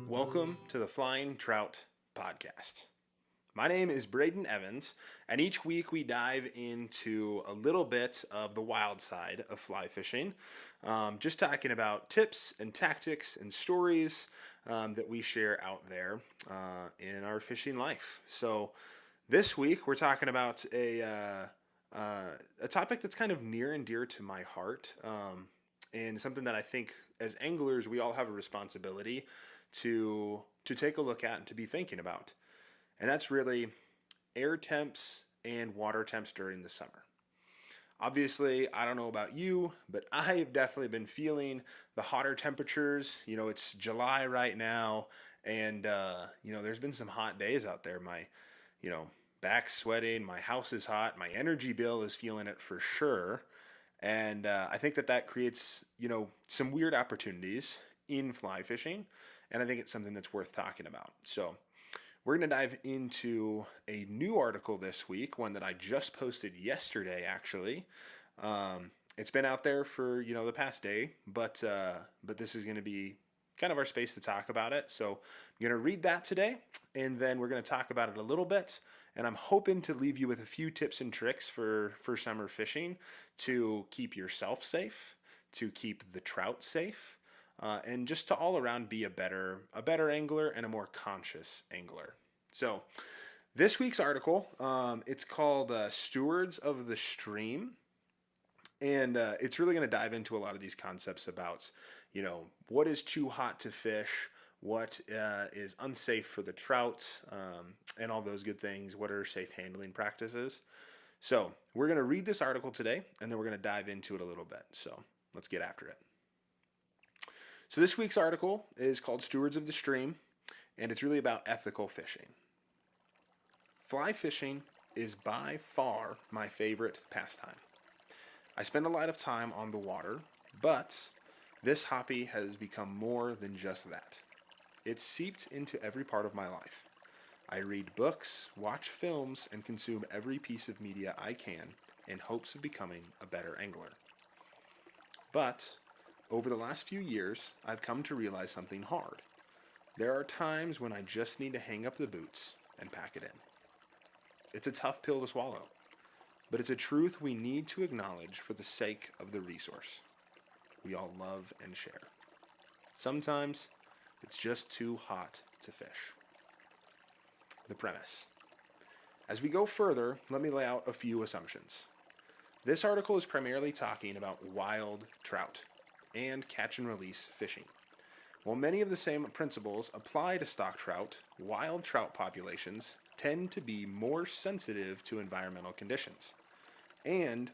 Welcome to the Flying Trout Podcast. My name is Braden Evans, and each week we dive into a little bit of the wild side of fly fishing, just talking about tips and tactics and stories that we share out there in our fishing life. So this week we're talking about a topic that's kind of near and dear to my heart, and something that I think as anglers we all have a responsibility to take a look at and to be thinking about. And that's really air temps and water temps during the summer. Obviously, I don't know about you, but I have definitely been feeling the hotter temperatures. It's July right now, and there's been some hot days out there. My, back's sweating, my house is hot, my energy bill is feeling it for sure. And I think that creates, some weird opportunities in fly fishing, and I think it's something that's worth talking about. So we're going to dive into a new article this week, one that I just posted yesterday, actually. It's been out there for, the past day, but this is going to be kind of our space to talk about it. So I'm going to read that today, and then we're going to talk about it a little bit, and I'm hoping to leave you with a few tips and tricks for summer fishing to keep yourself safe, to keep the trout safe, and just to all around be a better angler and a more conscious angler. So this week's article, it's called Stewards of the Stream. And it's really going to dive into a lot of these concepts about, what is too hot to fish, what is unsafe for the trout, and all those good things. What are safe handling practices? So we're going to read this article today, and then we're going to dive into it a little bit. So let's get after it. So this week's article is called Stewards of the Stream, and it's really about ethical fishing. Fly fishing is by far my favorite pastime. I spend a lot of time on the water, but this hobby has become more than just that. It's seeped into every part of my life. I read books, watch films, and consume every piece of media I can in hopes of becoming a better angler. But over the last few years, I've come to realize something hard. There are times when I just need to hang up the boots and pack it in. It's a tough pill to swallow, but it's a truth we need to acknowledge for the sake of the resource we all love and share. Sometimes it's just too hot to fish. The premise. As we go further, let me lay out a few assumptions. This article is primarily talking about wild trout and catch and release fishing. While many of the same principles apply to stock trout, wild trout populations tend to be more sensitive to environmental conditions. And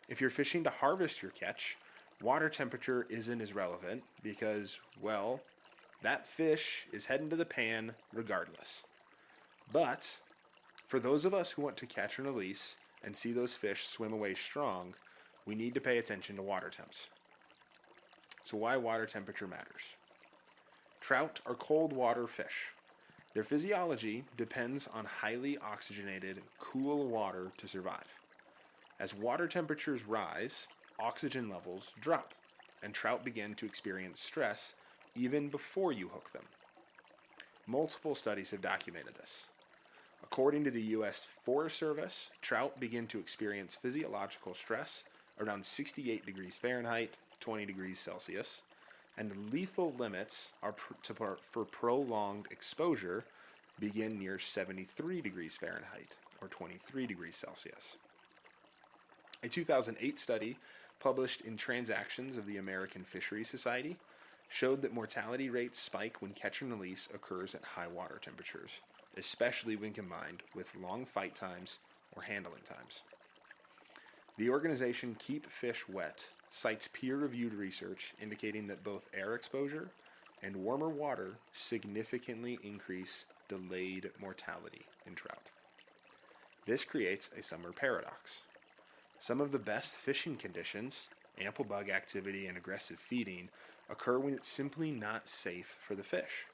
if you're fishing to harvest your catch, water temperature isn't as relevant because, well, that fish is heading to the pan regardless. But for those of us who want to catch and release and see those fish swim away strong, we need to pay attention to water temps. So why water temperature matters. Trout are cold water fish. Their physiology depends on highly oxygenated, cool water to survive. As water temperatures rise, oxygen levels drop, and trout begin to experience stress even before you hook them. Multiple studies have documented this. According to the U.S. Forest Service, trout begin to experience physiological stress around 68 degrees Fahrenheit, 20 degrees Celsius, and lethal limits for prolonged exposure begin near 73 degrees Fahrenheit, or 23 degrees Celsius. A 2008 study published in Transactions of the American Fishery Society showed that mortality rates spike when catch and release occurs at high water temperatures, especially when combined with long fight times or handling times. The organization Keep Fish Wet cites peer-reviewed research indicating that both air exposure and warmer water significantly increase delayed mortality in trout. This creates a summer paradox. Some of the best fishing conditions, ample bug activity, and aggressive feeding occur when it's simply not safe for the fish.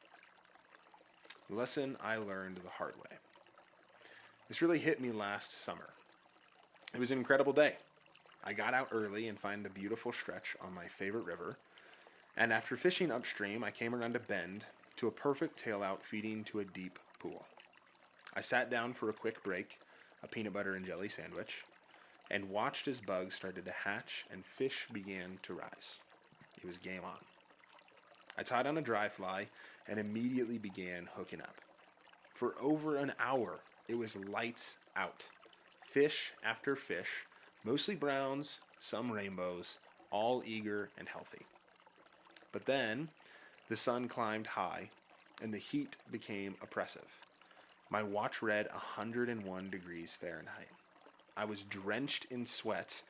The lesson I learned the hard way. This really hit me last summer. It was an incredible day. I got out early and found a beautiful stretch on my favorite river, and after fishing upstream, I came around a bend to a perfect tail out feeding to a deep pool. I sat down for a quick break, a peanut butter and jelly sandwich, and watched as bugs started to hatch and fish began to rise. It was game on. I tied on a dry fly and immediately began hooking up. For over an hour, it was lights out. Fish after fish, mostly browns, some rainbows, all eager and healthy. But then, the sun climbed high, and the heat became oppressive. My watch read 101 degrees Fahrenheit. I was drenched in sweat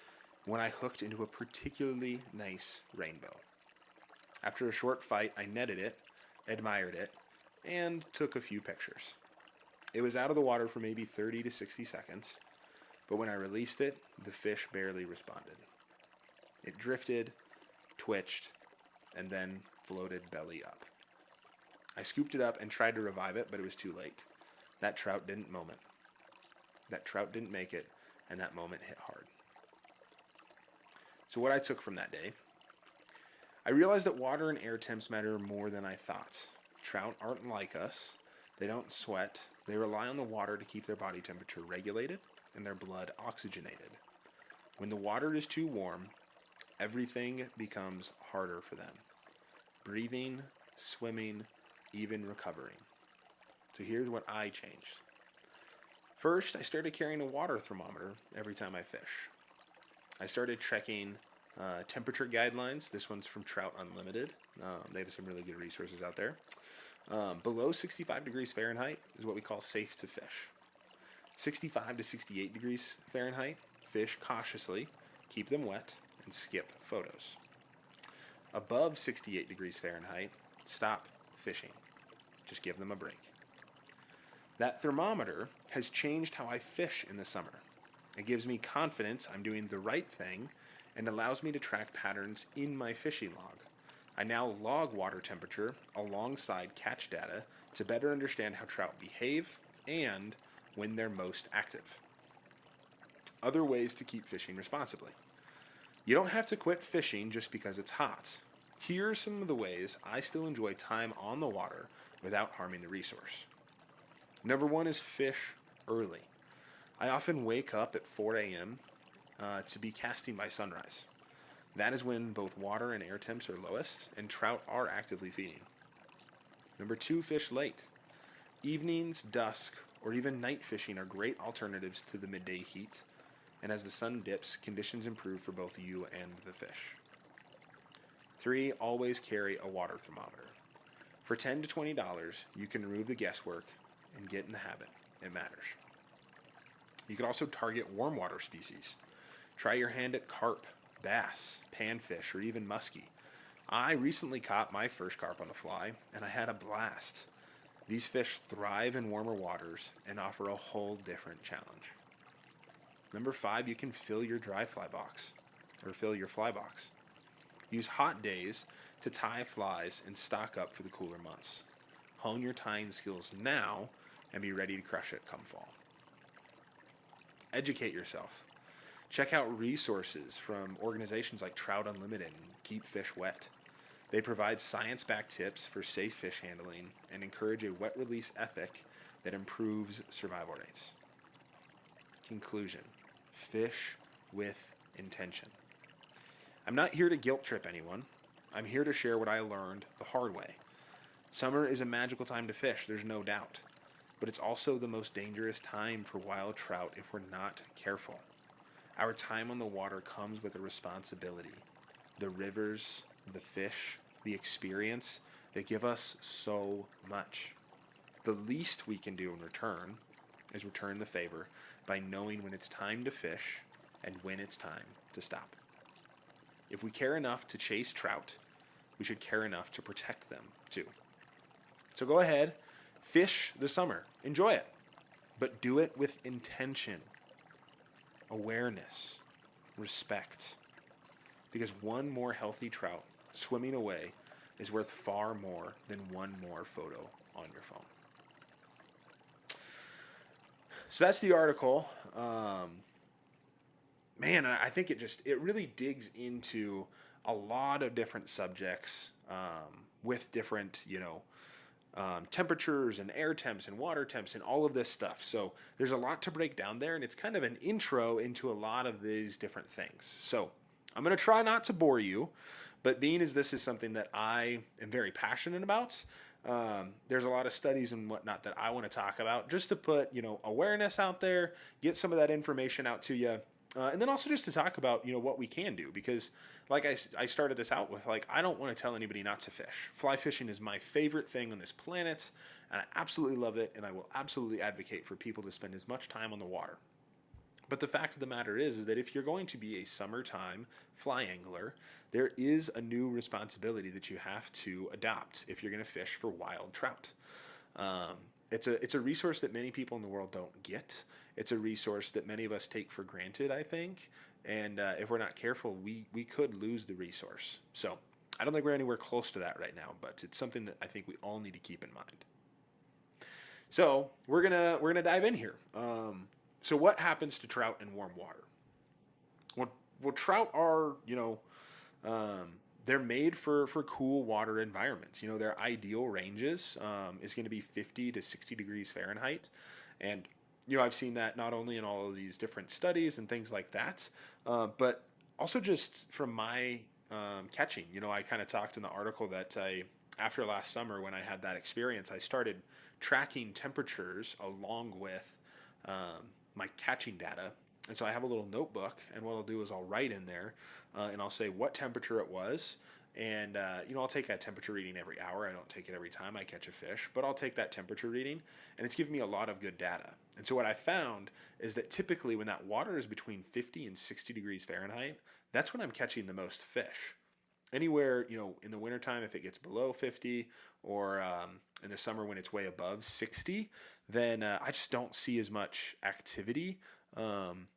when I hooked into a particularly nice rainbow. After a short fight, I netted it, admired it, and took a few pictures. It was out of the water for maybe 30 to 60 seconds, but when I released it, the fish barely responded. It drifted, twitched, and then floated belly up. I scooped it up and tried to revive it, but it was too late. That trout didn't make it, and that moment hit hard. So what I took from that day, I realized that water and air temps matter more than I thought. Trout aren't like us. They don't sweat. They rely on the water to keep their body temperature regulated and their blood oxygenated. When the water is too warm, everything becomes harder for them. Breathing, swimming, even recovering. So here's what I changed. First, I started carrying a water thermometer every time I fish. I started checking temperature guidelines. This one's from Trout Unlimited. They have some really good resources out there. Below 65 degrees Fahrenheit is what we call safe to fish. 65 to 68 degrees Fahrenheit, fish cautiously, keep them wet, and skip photos. Above 68 degrees Fahrenheit, stop fishing. Just give them a break. That thermometer has changed how I fish in the summer. It gives me confidence I'm doing the right thing and allows me to track patterns in my fishing log. I now log water temperature alongside catch data to better understand how trout behave and when they're most active. Other ways to keep fishing responsibly. You don't have to quit fishing just because it's hot. Here are some of the ways I still enjoy time on the water without harming the resource. Number one is fish early. I often wake up at 4 a.m. To be casting by sunrise. That is when both water and air temps are lowest, and trout are actively feeding. Number two, fish late. Evenings, dusk, or even night fishing are great alternatives to the midday heat, and as the sun dips, conditions improve for both you and the fish. 3, always carry a water thermometer. For $10 to $20, you can remove the guesswork and get in the habit. It matters. You can also target warm water species. Try your hand at carp, bass, panfish, or even muskie. I recently caught my first carp on the fly, and I had a blast. These fish thrive in warmer waters and offer a whole different challenge. Number 5, you can fill your fly box. Use hot days to tie flies and stock up for the cooler months. Hone your tying skills now and be ready to crush it come fall. Educate yourself. Check out resources from organizations like Trout Unlimited and Keep Fish Wet. They provide science-backed tips for safe fish handling and encourage a wet release ethic that improves survival rates. Conclusion: fish with intention. I'm not here to guilt trip anyone. I'm here to share what I learned the hard way. Summer is a magical time to fish, there's no doubt. But it's also the most dangerous time for wild trout if we're not careful. Our time on the water comes with a responsibility. The rivers, the fish, the experience, they give us so much. The least we can do in return is return the favor by knowing when it's time to fish and when it's time to stop. If we care enough to chase trout, we should care enough to protect them too. So go ahead, fish the summer, enjoy it, but do it with intention, awareness, respect. Because one more healthy trout swimming away is worth far more than one more photo on your phone. So that's the article. man, I think it really digs into a lot of different subjects with different, temperatures and air temps and water temps and all of this stuff. So there's a lot to break down there, and it's kind of an intro into a lot of these different things. So I'm going to try not to bore you, but being as this is something that I am very passionate about, there's a lot of studies and whatnot that I want to talk about just to put, awareness out there, get some of that information out to you. And then also just to talk about, what we can do, because like I started this out with, like, I don't want to tell anybody not to fish. Fly fishing is my favorite thing on this planet, and I absolutely love it, and I will absolutely advocate for people to spend as much time on the water. But the fact of the matter is that if you're going to be a summertime fly angler, there is a new responsibility that you have to adopt if you're going to fish for wild trout. Um, it's a resource that many people in the world don't get. It's a resource that many of us take for granted, I think. And if we're not careful, we could lose the resource. So I don't think we're anywhere close to that right now, but it's something that I think we all need to keep in mind. So we're gonna dive in here. So what happens to trout in warm water? Well, trout are um, they're made for cool water environments. Their ideal ranges is going to be 50 to 60 degrees Fahrenheit, and I've seen that not only in all of these different studies and things like that, but also just from my catching. I kind of talked in the article that after last summer when I had that experience, I started tracking temperatures along with um, my catching data. And so I have a little notebook, and what I'll do is I'll write in there, and I'll say what temperature it was, and I'll take that temperature reading every hour. I don't take it every time I catch a fish, but I'll take that temperature reading, and it's giving me a lot of good data. And so what I found is that typically when that water is between 50 and 60 degrees Fahrenheit, that's when I'm catching the most fish. Anywhere, in the wintertime, if it gets below 50, or in the summer when it's way above 60, then I just don't see as much activity um,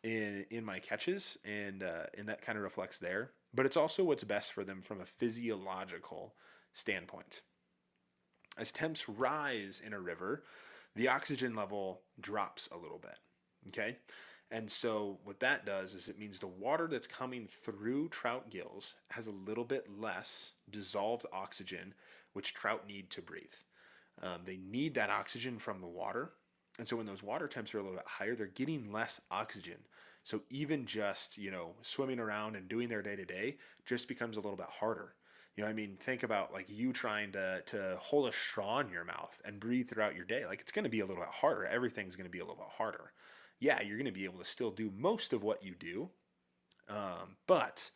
in my catches, and that kind of reflects there. But it's also what's best for them from a physiological standpoint. As temps rise in a river, the oxygen level drops a little bit. Okay? And so what that does is it means the water that's coming through trout gills has a little bit less dissolved oxygen, which trout need to breathe. They need that oxygen from the water. And so when those water temps are a little bit higher, they're getting less oxygen. So even just, swimming around and doing their day to day just becomes a little bit harder. Think about like you trying to hold a straw in your mouth and breathe throughout your day. Like it's going to be a little bit harder. Everything's going to be a little bit harder. Yeah, you're going to be able to still do most of what you do, but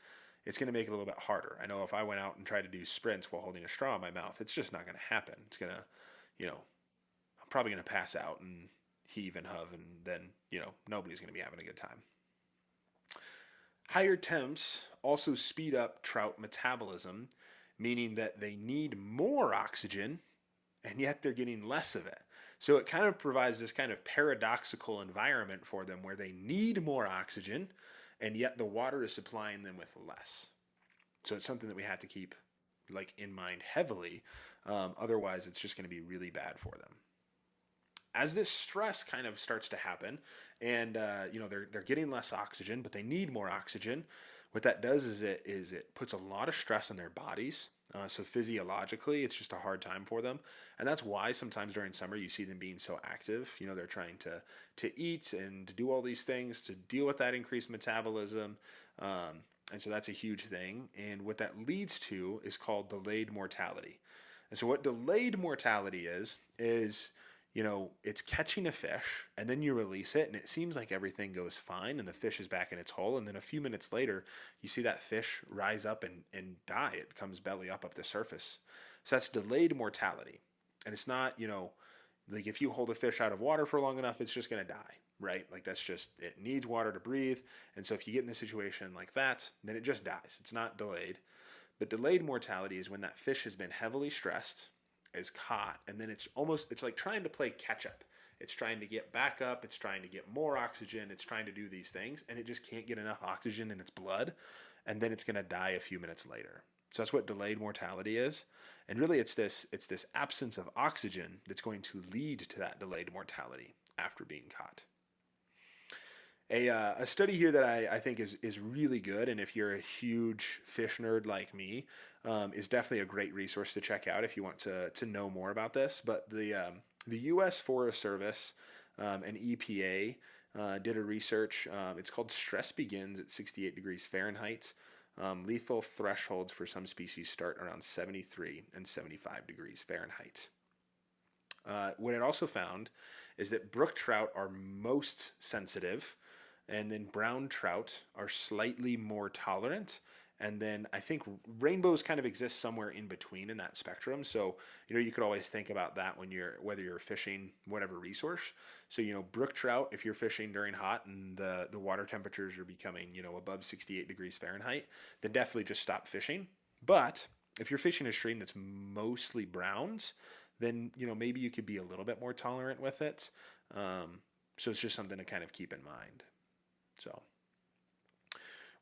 it's going to make it a little bit harder. I know if I went out and tried to do sprints while holding a straw in my mouth, it's just not going to happen. It's going to, I'm probably going to pass out and heave and hove, and then, nobody's going to be having a good time. Higher temps also speed up trout metabolism, meaning that they need more oxygen and yet they're getting less of it. So it kind of provides this kind of paradoxical environment for them where they need more oxygen and yet the water is supplying them with less. So it's something that we have to keep like in mind heavily. Otherwise, it's just going to be really bad for them. As this stress kind of starts to happen, and they're getting less oxygen, but they need more oxygen. What that does is it puts a lot of stress on their bodies. So physiologically, it's just a hard time for them, and that's why sometimes during summer you see them being so active. They're trying to eat and to do all these things to deal with that increased metabolism, and so that's a huge thing. And what that leads to is called delayed mortality. And so what delayed mortality is it's catching a fish and then you release it and it seems like everything goes fine and the fish is back in its hole. And then a few minutes later, you see that fish rise up and die. It comes belly up the surface. So that's delayed mortality. And it's not, like if you hold a fish out of water for long enough, it's just going to die, right? Like that's just, it needs water to breathe. And so if you get in a situation like that, then it just dies. It's not delayed. But delayed mortality is when that fish has been heavily stressed, is caught, and then it's like trying to play catch up. It's trying to get back up, it's trying to get more oxygen, it's trying to do these things, and it just can't get enough oxygen in its blood, and then it's going to die a few minutes later. So that's what delayed mortality is. And really it's this absence of oxygen that's going to lead to that delayed mortality after being caught. A study here that I think is really good, and if you're a huge fish nerd like me, is definitely a great resource to check out if you want to know more about this. But the U.S. Forest Service and EPA did a research. It's called Stress Begins at 68 degrees Fahrenheit. Lethal thresholds for some species start around 73 and 75 degrees Fahrenheit. What it also found is that brook trout are most sensitive, and then brown trout are slightly more tolerant. And then I think rainbows kind of exist somewhere in between in that spectrum. So, you could always think about that when whether you're fishing whatever resource. So, brook trout, if you're fishing during hot and the water temperatures are becoming, above 68 degrees Fahrenheit, then definitely just stop fishing. But if you're fishing a stream that's mostly browns, then, maybe you could be a little bit more tolerant with it. So it's just something to kind of keep in mind. So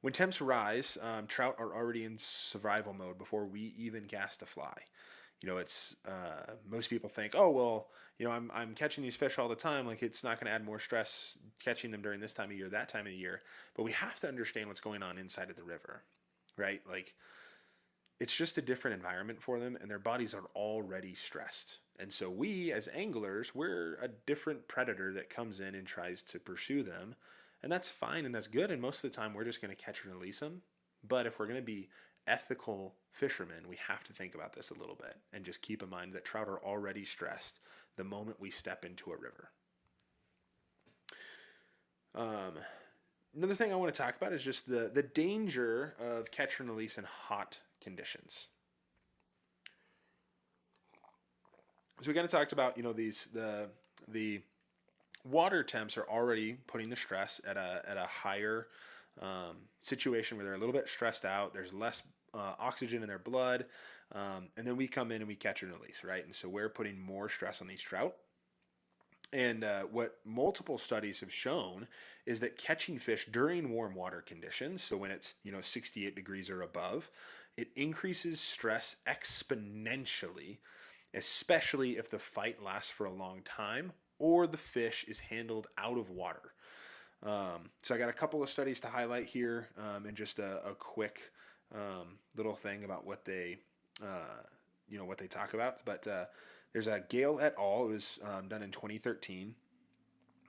when temps rise, trout are already in survival mode before we even cast a fly. It's most people think, oh well, I'm catching these fish all the time. Like it's not going to add more stress catching them during this time of year, that time of the year. But we have to understand what's going on inside of the river, right? Like it's just a different environment for them, and their bodies are already stressed. And so we, as anglers, we're a different predator that comes in and tries to pursue them, and that's fine and that's good. And most of the time, we're just going to catch and release them. But if we're going to be ethical fishermen, we have to think about this a little bit and just keep in mind that trout are already stressed the moment we step into a river. Another thing I want to talk about is just the danger of catch and release in hot conditions. So we kind of talked about the water temps are already putting the stress at a higher situation where they're a little bit stressed out. There's less oxygen in their blood, and then we come in and we catch and release, right? And so we're putting more stress on these trout. And what multiple studies have shown is that catching fish during warm water conditions, so when it's 68 degrees or above, it increases stress exponentially, especially if the fight lasts for a long time or the fish is handled out of water. So I got a couple of studies to highlight here, and just a quick little thing about what they talk about. But there's a Gale et al. It was done in 2013.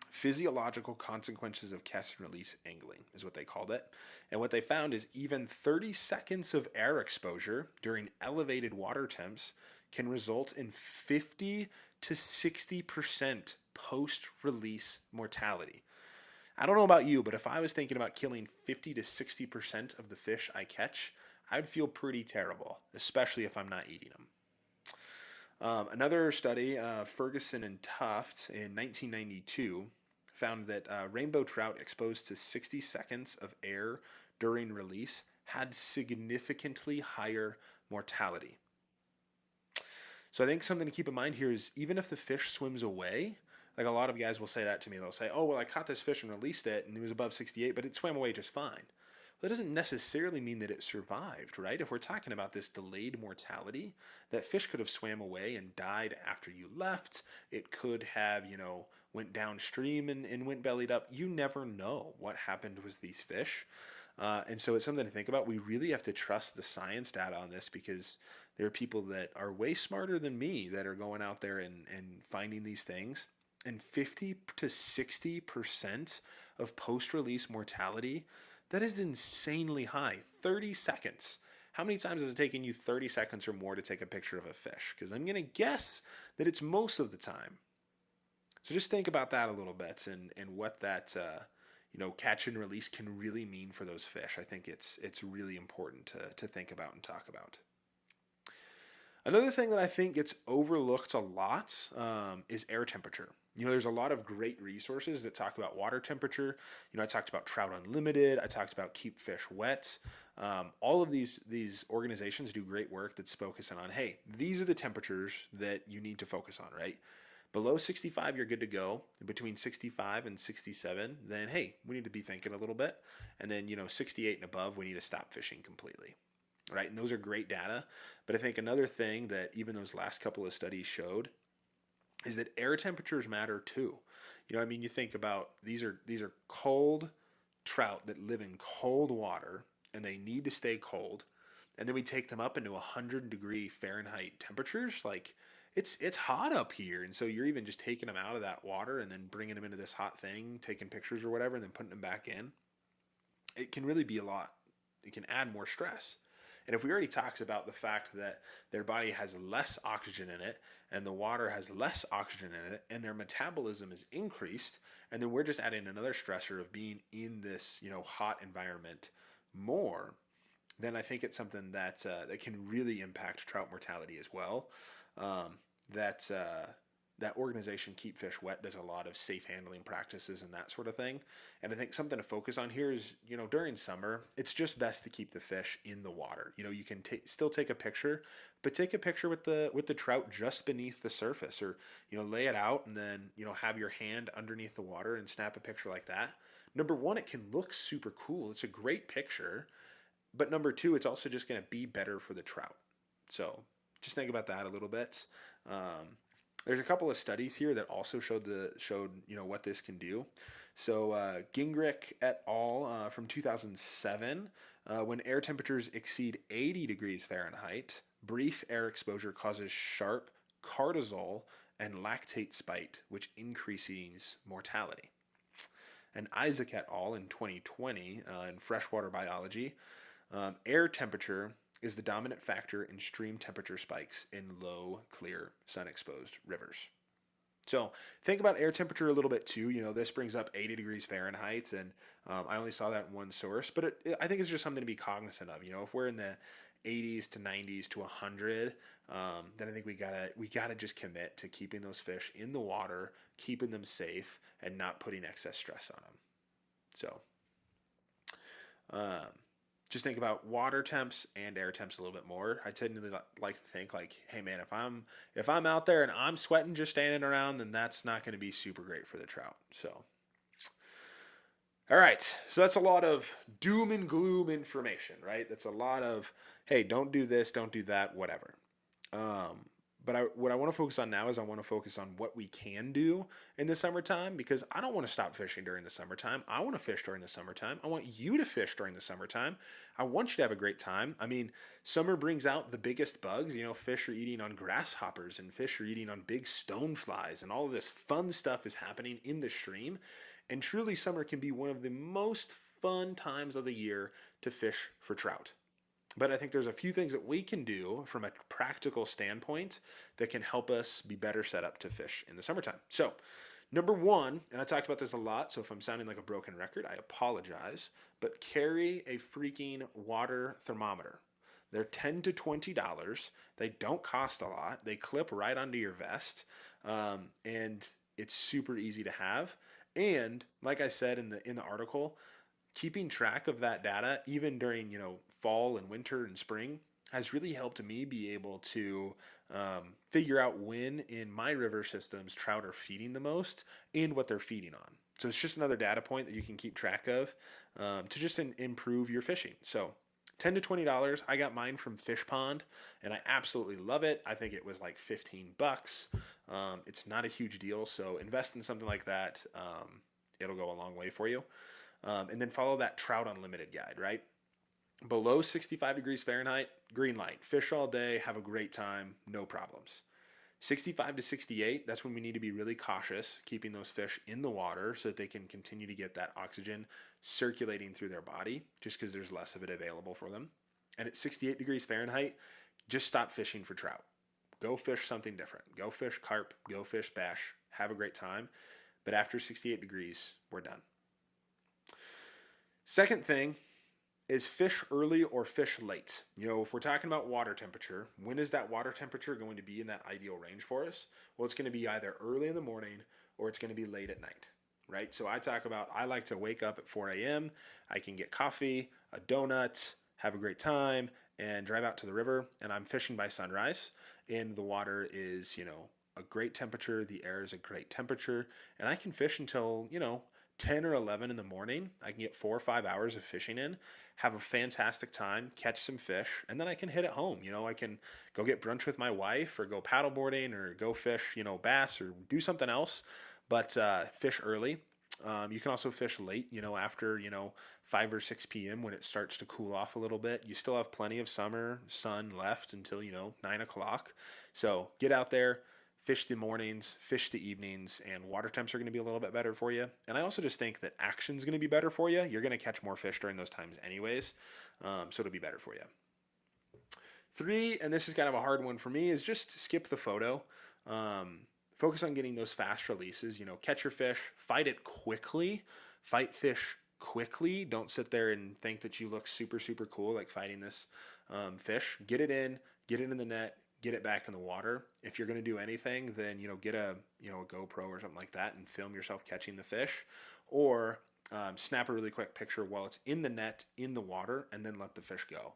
Physiological consequences of catch and release angling is what they called it. And what they found is even 30 seconds of air exposure during elevated water temps can result in 50 to 60% post-release mortality. I don't know about you, but if I was thinking about killing 50 to 60% of the fish I catch, I'd feel pretty terrible, especially if I'm not eating them. Another study, Ferguson and Tuft in 1992, found that rainbow trout exposed to 60 seconds of air during release had significantly higher mortality. So I think something to keep in mind here is even if the fish swims away, like a lot of guys will say that to me, they'll say, oh, well, I caught this fish and released it and it was above 68, but it swam away just fine. That doesn't necessarily mean that it survived, right? If we're talking about this delayed mortality, that fish could have swam away and died after you left. It could have, went downstream and went bellied up. You never know what happened with these fish. And so it's something to think about. We really have to trust the science data on this because there are people that are way smarter than me that are going out there and finding these things. And 50 to 60% of post-release mortality, that is insanely high. 30 seconds. How many times has it taken you 30 seconds or more to take a picture of a fish? Because I'm going to guess that it's most of the time. So just think about that a little bit and what that catch and release can really mean for those fish. I think it's really important to think about and talk about. Another thing that I think gets overlooked a lot is air temperature. There's a lot of great resources that talk about water temperature. I talked about Trout Unlimited. I talked about Keep Fish Wet. All of these organizations do great work that's focusing on, hey, these are the temperatures that you need to focus on, right? Below 65, you're good to go. Between 65 and 67, then, hey, we need to be thinking a little bit. And then, 68 and above, we need to stop fishing completely. Right? And those are great data. But I think another thing that even those last couple of studies showed is that air temperatures matter too. I mean, you think about these are cold trout that live in cold water and they need to stay cold. And then we take them up into 100-degree Fahrenheit temperatures. Like it's hot up here, and so you're even just taking them out of that water and then bringing them into this hot thing, taking pictures or whatever, and then putting them back in. It can really be a lot. It can add more stress. And if we already talked about the fact that their body has less oxygen in it and the water has less oxygen in it and their metabolism is increased, and then we're just adding another stressor of being in this, hot environment more, then I think it's something that can really impact trout mortality as well. Um, that that organization Keep Fish Wet does a lot of safe handling practices and that sort of thing. And I think something to focus on here is, during summer, it's just best to keep the fish in the water. You can still take a picture, but take a picture with the trout just beneath the surface, or lay it out and then have your hand underneath the water and snap a picture like that. Number one, it can look super cool. It's a great picture, but number two, it's also just going to be better for the trout. So just think about that a little bit. There's a couple of studies here that also showed what this can do. So Gingrich et al. From 2007, when air temperatures exceed 80 degrees Fahrenheit, brief air exposure causes sharp cortisol and lactate spike, which increases mortality. And Isaac et al. In 2020 in freshwater biology, air temperature is the dominant factor in stream temperature spikes in low, clear, sun-exposed rivers. So think about air temperature a little bit too. This brings up 80 degrees Fahrenheit, and I only saw that in one source, but I think it's just something to be cognizant of. If we're in the 80s to 90s to 100, then I think we gotta just commit to keeping those fish in the water, keeping them safe, and not putting excess stress on them. So. Just think about water temps and air temps a little bit more. I tend to like to think like, hey man, if I'm out there and I'm sweating just standing around, then that's not going to be super great for the trout. So, all right, so that's a lot of doom and gloom information, right? That's a lot of, hey, don't do this, don't do that, whatever. But what I want to focus on now is I want to focus on what we can do in the summertime, because I don't want to stop fishing during the summertime. I want to fish during the summertime. I want you to fish during the summertime. I want you to have a great time. I mean, summer brings out the biggest bugs. Fish are eating on grasshoppers and fish are eating on big stoneflies, and all of this fun stuff is happening in the stream. And truly, summer can be one of the most fun times of the year to fish for trout. But I think there's a few things that we can do from a practical standpoint that can help us be better set up to fish in the summertime. So, number one, and I talked about this a lot, so if I'm sounding like a broken record, I apologize, but carry a freaking water thermometer. They're $10 to $20. They don't cost a lot. They clip right onto your vest, and it's super easy to have. And like I said in the article, keeping track of that data, even during fall and winter and spring, has really helped me be able to figure out when in my river systems trout are feeding the most and what they're feeding on. So it's just another data point that you can keep track of to just improve your fishing. So $10 to $20. I got mine from Fish Pond, and I absolutely love it. I think it was like $15. It's not a huge deal, so invest in something like that. It'll go a long way for you. And then follow that Trout Unlimited guide, right? Below 65 degrees Fahrenheit, green light. Fish all day, have a great time, no problems. 65 to 68, that's when we need to be really cautious, keeping those fish in the water so that they can continue to get that oxygen circulating through their body, just because there's less of it available for them. And at 68 degrees Fahrenheit, just stop fishing for trout. Go fish something different. Go fish carp, go fish bass, have a great time. But after 68 degrees, we're done. Second thing is fish early or fish late. If we're talking about water temperature, when is that water temperature going to be in that ideal range for us? Well, it's going to be either early in the morning or it's going to be late at night, right? So I like to wake up at 4 a.m. I can get coffee, a donut, have a great time, and drive out to the river, and I'm fishing by sunrise, and the water is, a great temperature, the air is a great temperature, and I can fish until, 10 or 11 in the morning, I can get 4 or 5 hours of fishing in, have a fantastic time, catch some fish, and then I can hit it home. I can go get brunch with my wife or go paddleboarding or go fish, bass or do something else, but fish early. You can also fish late, after, 5 or 6 p.m. when it starts to cool off a little bit. You still have plenty of summer sun left until, 9 o'clock. So get out there, fish the mornings, fish the evenings, and water temps are going to be a little bit better for you. And I also just think that action's going to be better for you. You're going to catch more fish during those times anyways, so it'll be better for you. 3, and this is kind of a hard one for me, is just skip the photo. Focus on getting those fast releases. Catch your fish, fight it quickly, fight fish quickly. Don't sit there and think that you look super, super cool like fighting this fish. Get it in the net, get it back in the water. If you're going to do anything, then get a a GoPro or something like that and film yourself catching the fish, or snap a really quick picture while it's in the net in the water, and then let the fish go.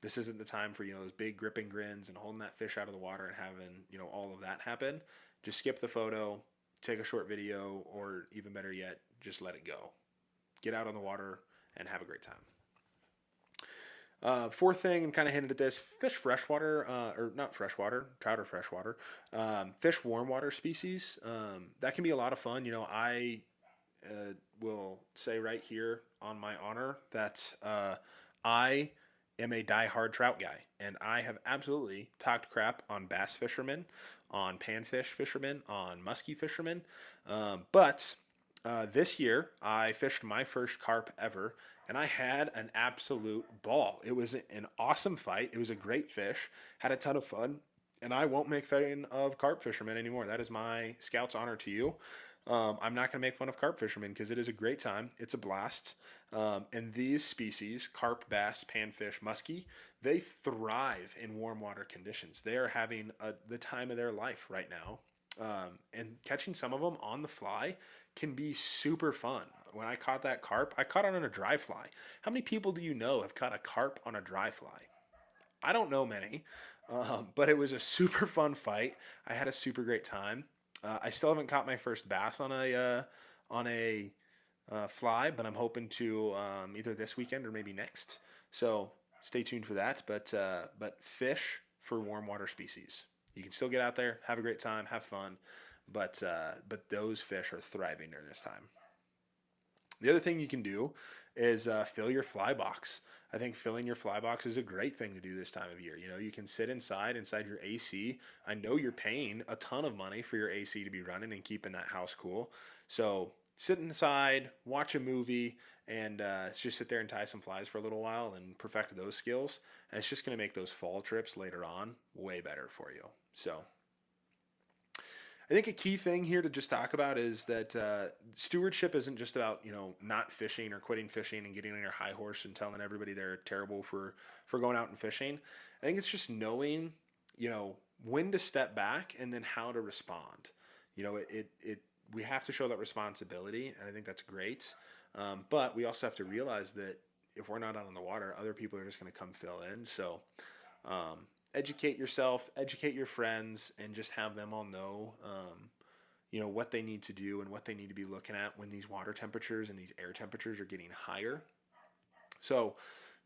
This isn't the time for those big gripping grins and holding that fish out of the water and having all of that happen. Just skip the photo, take a short video, or even better yet, just let it go. Get out on the water and have a great time. 4th thing, I'm kind of hinted at this, fish freshwater, or not freshwater, trout or freshwater, fish warm water species. That can be a lot of fun. I will say right here on my honor that I am a diehard trout guy, and I have absolutely talked crap on bass fishermen, on panfish fishermen, on muskie fishermen, but this year I fished my first carp ever, and I had an absolute ball. It was an awesome fight. It was a great fish. Had a ton of fun, and I won't make fun of carp fishermen anymore. That is my scout's honor to you. I'm not going to make fun of carp fishermen because it is a great time. It's a blast. And these species, carp, bass, panfish, muskie, they thrive in warm water conditions. They are having the time of their life right now. And catching some of them on the fly can be super fun. When I caught that carp, I caught it on a dry fly. How many people do you know have caught a carp on a dry fly? I don't know many, but it was a super fun fight. I had a super great time. I still haven't caught my first bass on a fly, but I'm hoping to either this weekend or maybe next. So stay tuned for that. But fish for warm water species. You can still get out there, have a great time, have fun, but those fish are thriving during this time. The other thing you can do is fill your fly box. I think filling your fly box is a great thing to do this time of year. You can sit inside your AC. I know you're paying a ton of money for your AC to be running and keeping that house cool. So sit inside, watch a movie, and just sit there and tie some flies for a little while and perfect those skills. And it's just going to make those fall trips later on way better for you. So I think a key thing here to just talk about is that stewardship isn't just about not fishing or quitting fishing and getting on your high horse and telling everybody they're terrible for going out and fishing. I think it's just knowing when to step back and then how to respond. We have to show that responsibility, and I think that's great. But we also have to realize that if we're not out on the water, other people are just going to come fill in. So educate yourself, educate your friends, and just have them all know, what they need to do and what they need to be looking at when these water temperatures and these air temperatures are getting higher. So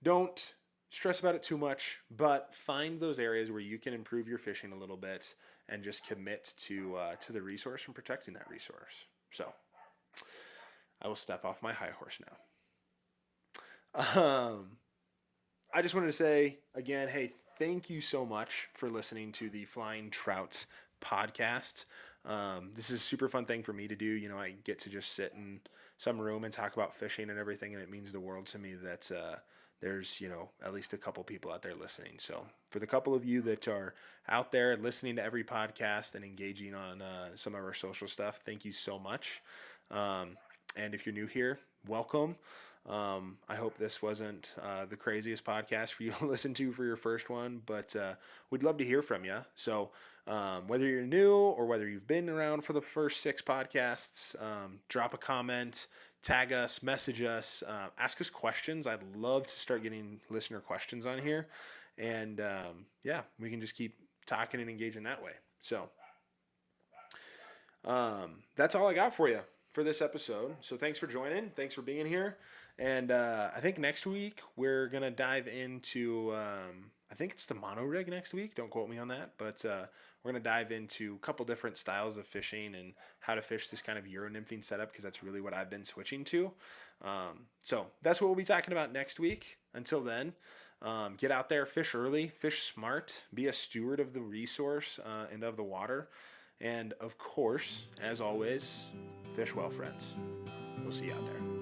don't stress about it too much, but find those areas where you can improve your fishing a little bit and just commit to the resource and protecting that resource. So I will step off my high horse now. I just wanted to say again, hey, thank you so much for listening to the Flying Trouts podcast. This is a super fun thing for me to do. I get to just sit in some room and talk about fishing and everything, and it means the world to me that there's at least a couple people out there listening. So for the couple of you that are out there listening to every podcast and engaging on some of our social stuff, thank you so much. And if you're new here, welcome. I hope this wasn't the craziest podcast for you to listen to for your first one, but we'd love to hear from you. So whether you're new or whether you've been around for the first 6 podcasts, drop a comment, tag us, message us, ask us questions. I'd love to start getting listener questions on here. And we can just keep talking and engaging that way. So that's all I got for you. for this episode. So thanks for joining. Thanks for being here. And I think next week we're going to dive into, I think it's the mono rig next week. Don't quote me on that. But we're going to dive into a couple different styles of fishing and how to fish this kind of Euro nymphing setup, because that's really what I've been switching to. So that's what we'll be talking about next week. Until then, get out there, fish early, fish smart, be a steward of the resource and of the water. And of course, as always, fish well, friends. We'll see you out there.